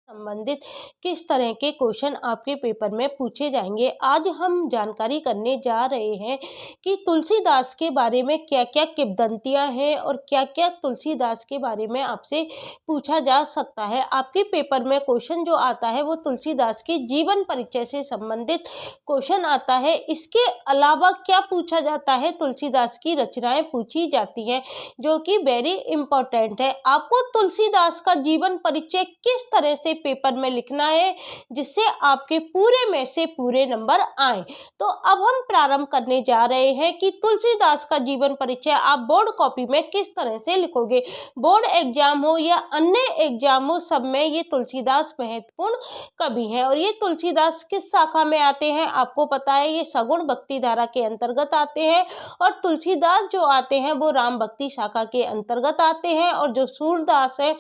संबंधित किस तरह के क्वेश्चन आपके पेपर में पूछे जाएंगे। आज हम जानकारी करने जा रहे हैं कि तुलसीदास के बारे में क्या क्या किंवदंतियां हैं और क्या क्या तुलसीदास के बारे में आपसे पूछा जा सकता है। आपके पेपर में क्वेश्चन जो आता है वो तुलसीदास के जीवन परिचय से संबंधित क्वेश्चन आता है। इसके अलावा क्या पूछा जाता है, तुलसीदास की रचनाएं पूछी जाती हैं जो कि वेरी इंपॉर्टेंट है। आपको तुलसीदास का जीवन परिचय किस तरह से पेपर में लिखना है जिससे आपके पूरे में से पूरे नंबर आए। तो अब हम प्रारंभ करने जा रहे हैं कि तुलसीदास का जीवन परिचय आप बोर्ड कॉपी में किस तरह से लिखोगे। बोर्ड एग्जाम हो या अन्य एग्जाम हो, सब में ये तुलसीदास महत्वपूर्ण कवि है। और ये तुलसीदास किस शाखा में आते हैं आपको पता है, ये सगुण भक्ति धारा के अंतर्गत आते हैं। और तुलसीदास जो आते हैं वो राम भक्ति शाखा के अंतर्गत आते हैं और जो सूरदास है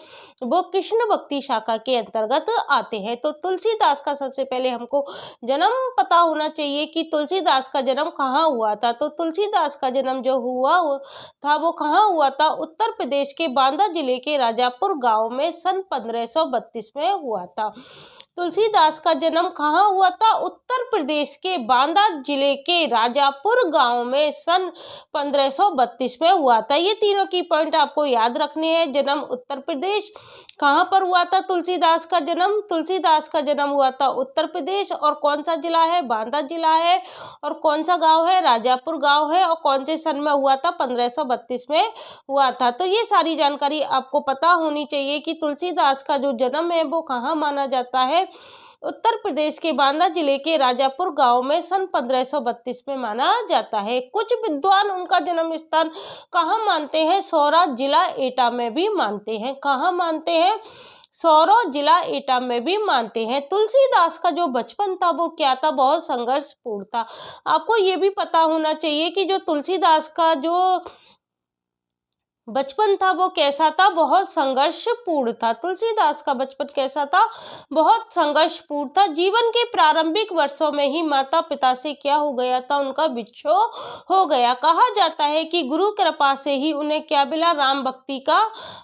वो कृष्ण भक्ति शाखा के अंतर्गत आते हैं। तो तुलसीदास का सबसे पहले हमको जन्म पता होना चाहिए कि तुलसीदास का जन्म कहाँ हुआ था। तो तुलसीदास का जन्म जो हुआ था वो कहाँ हुआ था, उत्तर प्रदेश के बांदा जिले के राजापुर गांव में सन 1532 में हुआ था। तुलसीदास का जन्म कहाँ हुआ था, उत्तर प्रदेश के बांदा जिले के राजापुर गांव में सन 1532 में हुआ था। ये तीनों की पॉइंट आपको याद रखने हैं। जन्म उत्तर प्रदेश, कहाँ पर हुआ था तुलसीदास का जन्म, तुलसीदास का जन्म हुआ था उत्तर प्रदेश, और कौन सा जिला है, बांदा जिला है, और कौन सा गांव है, राजापुर गांव है, और कौन से सन में हुआ था, 1532 में हुआ था। तो ये सारी जानकारी आपको पता होनी चाहिए कि तुलसीदास का जो जन्म है वो कहाँ माना जाता है, उत्तर प्रदेश के बांदा जिले के राजापुर गांव में सन 1532 में माना जाता है। कुछ विद्वान उनका जन्म स्थान कहाँ मानते हैं, सौरा जिला एटा में भी मानते हैं। कहाँ मानते हैं, सौरा जिला एटा में भी मानते हैं। तुलसीदास का जो बचपन था वो क्या था, बहुत संघर्षपूर्ण था। आपको ये भी पता होना चाहिए कि जो तुलसीदास का जो बचपन था वो कैसा था, बहुत संघर्षपूर्ण था। तुलसीदास का बचपन कैसा था, बहुत संघर्षपूर्ण था। जीवन के प्रारंभिक वर्षों में ही माता पिता से क्या हो गया था, उनका विछोह हो गया। कहा जाता है कि गुरु कृपा से ही उन्हें क्या मिला, राम भक्ति का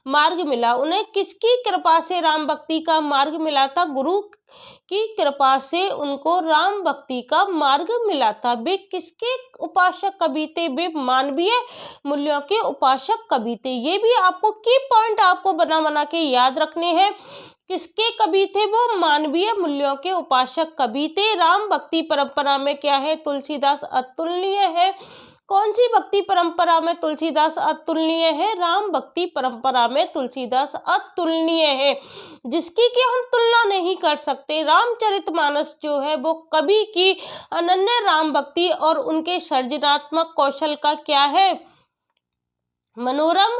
मार्ग मिला। उन्हें किसकी कृपा से राम भक्ति का मार्ग मिला था, गुरु की कृपा से उनको राम भक्ति का मार्ग मिला था। वे किसके उपासक कवि थे, वे मानवीय मूल्यों के उपासक कवि थे। ये भी आपको की पॉइंट आपको बना बना के याद रखने हैं। किसके कवि थे वो, मानवीय मूल्यों के उपासक कवि थे। राम भक्ति परंपरा में क्या है, तुलसीदास अतुलनीय है। कौन सी भक्ति परंपरा में तुलसीदास अतुलनीय है, राम भक्ति परंपरा में तुलसीदास अतुलनीय है, जिसकी कि हम तुलना नहीं कर सकते। रामचरितमानस जो है वो कवि की अनन्य राम भक्ति और उनके सृजनात्मक कौशल का क्या है, मनोरम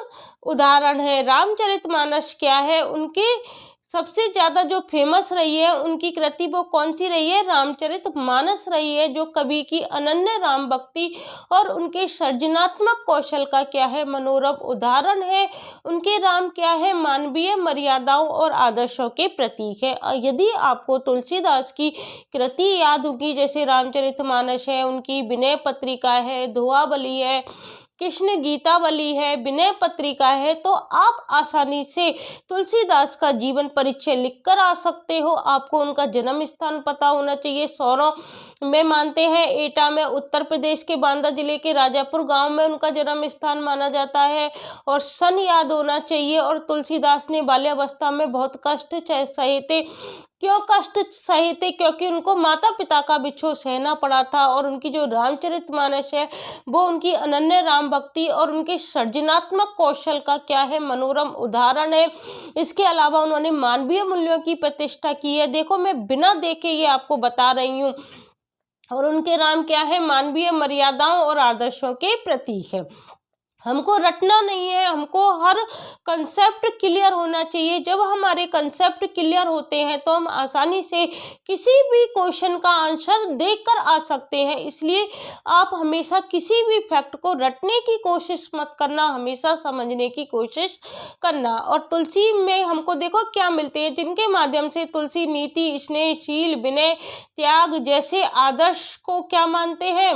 उदाहरण है। रामचरितमानस क्या है, उनकी सबसे ज्यादा जो फेमस रही है उनकी कृति वो कौन सी रही है, रामचरितमानस रही है, जो कवि की अनन्य राम भक्ति और उनके सृजनात्मक कौशल का क्या है, मनोरम उदाहरण है। उनके राम क्या है, मानवीय मर्यादाओं और आदर्शों के प्रतीक है। यदि आपको तुलसीदास की कृति याद होगी, जैसे रामचरितमानस है, उनकी विनय पत्रिका है, दोहाबली है, कृष्ण गीतावली है, विनय पत्रिका है, तो आप आसानी से तुलसीदास का जीवन परिचय लिखकर आ सकते हो। आपको उनका जन्म स्थान पता होना चाहिए। सौरों में मानते हैं, एटा में उत्तर प्रदेश के बांदा जिले के राजापुर गांव में उनका जन्म स्थान माना जाता है, और सन याद होना चाहिए। और तुलसीदास ने बाल्यावस्था में बहुत कष्ट सहे थे। क्यों कष्ट सहे थे, क्योंकि उनको माता पिता का विछोह सहना पड़ा था। और उनकी जो रामचरितमानस है वो उनकी अनन्य राम भक्ति और उनके सृजनात्मक कौशल का क्या है, मनोरम उदाहरण है। इसके अलावा उन्होंने मानवीय मूल्यों की प्रतिष्ठा की है। देखो मैं बिना देखे ये आपको बता रही हूँ। और उनके राम क्या है, मानवीय मर्यादाओं और आदर्शों के प्रतीक है। हमको रटना नहीं है, हमको हर कंसेप्ट क्लियर होना चाहिए। जब हमारे कंसेप्ट क्लियर होते हैं तो हम आसानी से किसी भी क्वेश्चन का आंसर देखकर आ सकते हैं। इसलिए आप हमेशा किसी भी फैक्ट को रटने की कोशिश मत करना, हमेशा समझने की कोशिश करना। और तुलसी में हमको देखो क्या मिलते हैं, जिनके माध्यम से तुलसी नीति, स्नेह, शील, विनय, त्याग जैसे आदर्श को क्या मानते हैं,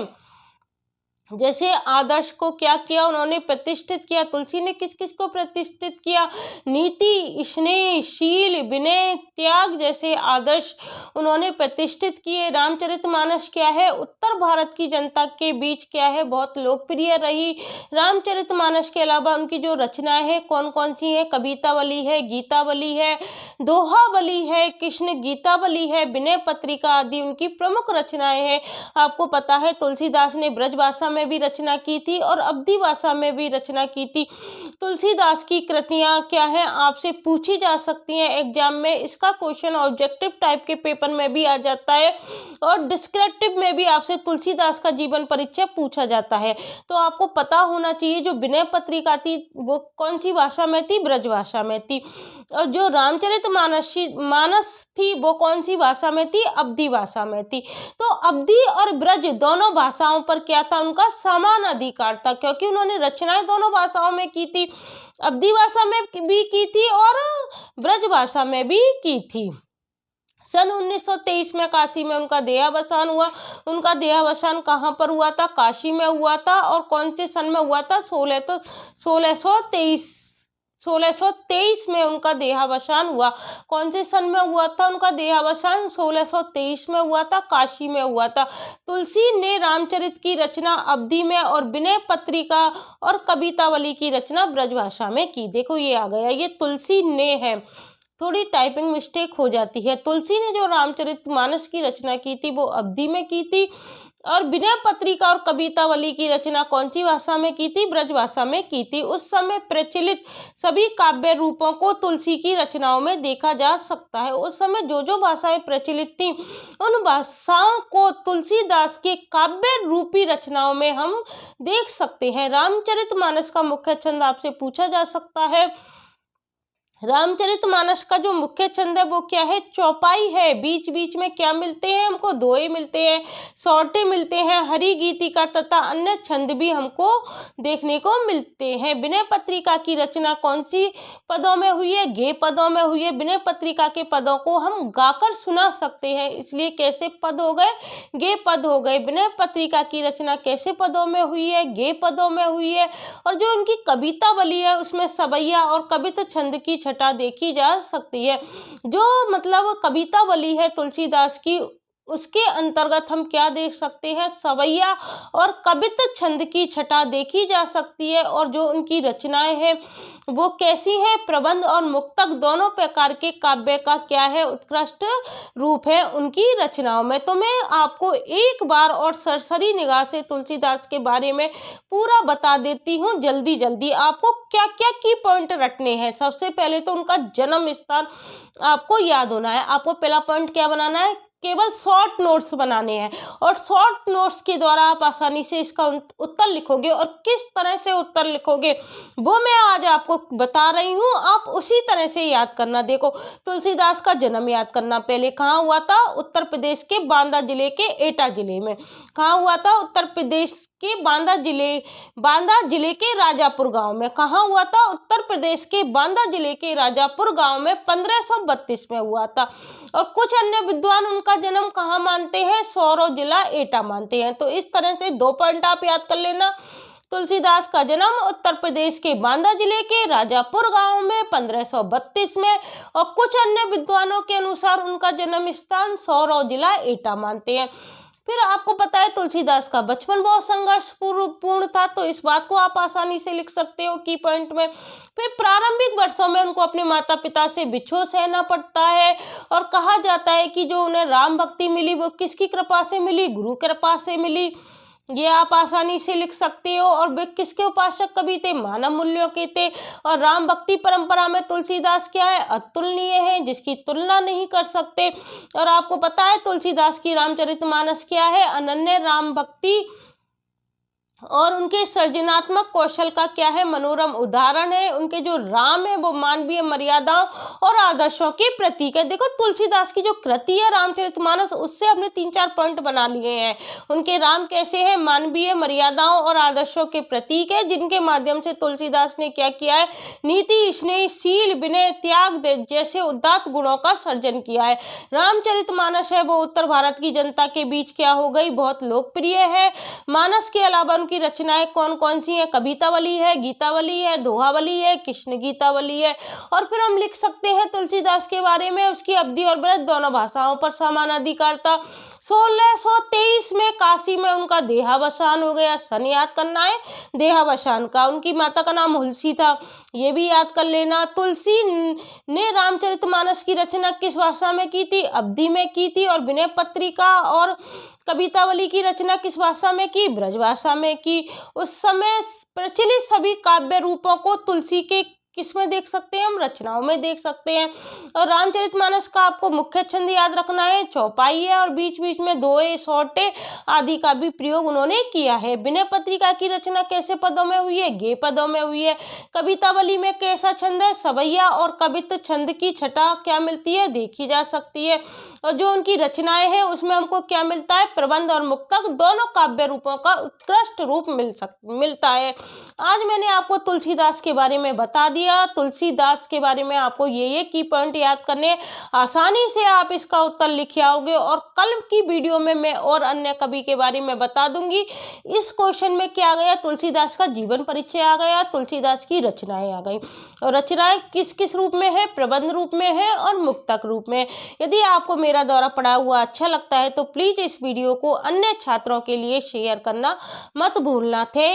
जैसे आदर्श को क्या किया, उन्होंने प्रतिष्ठित किया। तुलसी ने किस किस को प्रतिष्ठित किया? नीति, स्नेह, शील, विनय, त्याग जैसे आदर्श उन्होंने प्रतिष्ठित किए। रामचरितमानस क्या है? उत्तर भारत की जनता के बीच क्या है? बहुत लोकप्रिय रही। रामचरितमानस के अलावा उनकी जो रचनाएं हैं कौन कौन सी है? कवितावली है, गीतावली है, दोहावली है, कृष्ण गीतावली है, विनय पत्रिका आदि उनकी प्रमुख रचनाएं हैं। आपको पता है तुलसीदास ने ब्रज भाषा में भी रचना की थी और अवधी भाषा में भी रचना की थी। तुलसीदास की कृतियां क्या है? आपसे पूछी जा सकती हैं एग्जाम में। इसका क्वेश्चन ऑब्जेक्टिव टाइप के पेपर में भी आ जाता है और डिस्क्रिप्टिव में भी आपसे तुलसीदास का जीवन परिचय पूछा जाता है। तो आपको पता होना चाहिए जो विनय पत्रिका थी वो कौन सी भाषा में थी? ब्रज भाषा में थी। और जो मानस थी वो कौन सी भाषा में थी? अवधी भाषा में थी। तो अवधी और ब्रज दोनों भाषाओं पर क्या था? उनका समान अधिकार था, क्योंकि उन्होंने रचनाएं दोनों भाषाओं में की थी, अवधी भाषा में भी की थी और ब्रज भाषा में भी की थी। सन 1923 में काशी में उनका देहावसान हुआ। उनका देहावसान कहाँ पर हुआ था? काशी में हुआ था। और कौन से सन में हुआ था? 1623 में उनका देहावसान हुआ। कौन से सन में हुआ था उनका देहावसान? 1623 में हुआ था, काशी में हुआ था। तुलसी ने रामचरित की रचना अवधी में और विनय पत्रिका और कवितावली की रचना ब्रजभाषा में की। देखो ये आ गया, ये तुलसी ने है। थोड़ी टाइपिंग मिस्टेक हो जाती है। तुलसी ने जो रामचरितमानस की रचना की थी वो अवधी में की थी और विनय पत्रिका और कवितावली की रचना कौन सी भाषा में की थी? ब्रज भाषा में की थी। उस समय प्रचलित सभी काव्य रूपों को तुलसी की रचनाओं में देखा जा सकता है। उस समय जो जो भाषाएं प्रचलित थी उन भाषाओं को तुलसीदास के काव्य रूपी रचनाओं में हम देख सकते हैं। रामचरितमानस का मुख्य छंद आपसे पूछा जा सकता है। रामचरितमानस का जो मुख्य छंद है वो क्या है? चौपाई है। बीच बीच में क्या मिलते हैं हमको? दोहे मिलते हैं, सौटे मिलते हैं, हरि गीतिका तथा अन्य छंद भी हमको देखने को मिलते हैं। विनय पत्रिका की रचना कौन सी पदों में हुई है? गे पदों में हुई है। विनय पत्रिका के पदों को हम गाकर सुना सकते हैं, इसलिए कैसे पद हो गए? गे पद हो गए। विनय पत्रिका की रचना कैसे पदों में हुई है? गे पदों में हुई है। और जो उनकी कवितावली है उसमें सवैया और कवित छंद की छटा देखी जा सकती है। जो मतलब कवितावली है तुलसीदास की, उसके अंतर्गत हम क्या देख सकते हैं? सवैया और कवित छंद की छटा देखी जा सकती है। और जो उनकी रचनाएं हैं वो कैसी हैं? प्रबंध और मुक्तक दोनों प्रकार के काव्य का क्या है? उत्कृष्ट रूप है उनकी रचनाओं में। तो मैं आपको एक बार और सरसरी निगाह से तुलसीदास के बारे में पूरा बता देती हूँ जल्दी जल्दी। आपको क्या क्या की पॉइंट रटने हैं? सबसे पहले तो उनका जन्म स्थान आपको याद होना है। आपको पहला पॉइंट क्या बनाना है? केवल शॉर्ट नोट्स बनाने हैं और शॉर्ट नोट्स के द्वारा आप आसानी से इसका उत्तर लिखोगे। और किस तरह से उत्तर लिखोगे वो मैं आज आपको बता रही हूँ, आप उसी तरह से याद करना। देखो, तुलसीदास का जन्म याद करना। पहले कहाँ हुआ था? उत्तर प्रदेश के बांदा जिले के एटा जिले में। कहाँ हुआ था? उत्तर प्रदेश के बांदा जिले के राजापुर गांव में। कहाँ हुआ था? उत्तर प्रदेश के बांदा जिले के राजापुर गांव में 1532 में हुआ था। और कुछ अन्य विद्वान उनका जन्म कहाँ मानते हैं? सौरव जिला एटा मानते हैं। तो इस तरह से 2 पॉइंट आप याद कर लेना। तुलसीदास का जन्म उत्तर प्रदेश के बांदा जिले के राजापुर गांव में 1532 में। और कुछ अन्य विद्वानों के अनुसार उनका जन्म स्थान सौरव जिला एटा मानते हैं। फिर आपको पता है तुलसीदास का बचपन बहुत संघर्ष पूर्ण था, तो इस बात को आप आसानी से लिख सकते हो की पॉइंट में। फिर प्रारंभिक वर्षों में उनको अपने माता पिता से बिछोह सहना पड़ता है और कहा जाता है कि जो उन्हें राम भक्ति मिली वो किसकी कृपा से मिली? गुरु कृपा से मिली। ये आप आसानी से लिख सकते हो। और वे किसके उपासक कवि थे? मानव मूल्यों के थे। और राम भक्ति परंपरा में तुलसीदास क्या है? अतुलनीय है, जिसकी तुलना नहीं कर सकते। और आपको पता है तुलसीदास की रामचरितमानस क्या है? अनन्य राम भक्ति और उनके सृजनात्मक कौशल का क्या है? मनोरम उदाहरण है। उनके जो राम है वो मानवीय मर्यादाओं और आदर्शों के प्रतीक है। देखो, तुलसीदास की जो कृति है रामचरितमानस, उससे हमने 3-4 पॉइंट बना लिए हैं। उनके राम कैसे हैं? मानवीय मर्यादाओं और आदर्शों के प्रतीक है, जिनके माध्यम से तुलसीदास ने क्या किया है? नीति, स्नेह, शील, विनय, त्याग जैसे उदात्त गुणों का सर्जन किया है। रामचरितमानस है वो उत्तर भारत की जनता के बीच क्या हो गई? बहुत लोकप्रिय है। मानस के अलावा उनकी रचनाएं कौन कौन सी हैं। कवितावली है, गीतावली है, दोहावली है, कृष्ण गीतावली है। और फिर हम लिख सकते हैं तुलसीदास के बारे में, उसकी अवधि और ब्रज दोनों भाषाओं पर समान अधिकार था। 1623 में काशी में उनका देहावसान हो गया। सन याद करना है देहावसान का। उनकी माता का नाम हुलसी था, ये भी याद कर लेना। तुलसी ने रामचरितमानस की रचना किस भाषा में की थी? अवधी में की थी। और विनय पत्रिका और कवितावली की रचना किस भाषा में की? ब्रज भाषा में की। उस समय प्रचलित सभी काव्य रूपों को तुलसी के किसमें देख सकते हैं? हम रचनाओं में देख सकते हैं। और रामचरितमानस का आपको मुख्य छंद याद रखना है, चौपाई है और बीच बीच में दोहे, सोटे आदि का भी प्रयोग उन्होंने किया है। विनय पत्रिका की रचना कैसे पदों में हुई है? गे पदों में हुई है। कवितावली में कैसा छंद है? सवैया और कवित्व छंद की छटा क्या मिलती है? देखी जा सकती है। और जो उनकी रचनाएं हैं उसमें हमको क्या मिलता है? प्रबंध और मुक्तक दोनों काव्य रूपों का उत्कृष्ट रूप मिलता है। आज मैंने आपको तुलसीदास के बारे में बता दिया। तुलसीदास के बारे में आपको ये की पॉइंट याद करने, आसानी से आप इसका उत्तर लिख आओगे। और कल की वीडियो में मैं और अन्य कवि के बारे में बता दूंगी। इस क्वेश्चन में क्या आ गया? तुलसीदास का जीवन परिचय आ गया, तुलसीदास की रचनाएं आ गई। और रचनाएं किस किस रूप में है? प्रबंध रूप में है और मुक्तक रूप में। यदि आपको मेरा द्वारा पढ़ा हुआ अच्छा लगता है तो प्लीज इस वीडियो को अन्य छात्रों के लिए शेयर करना मत भूलना। थे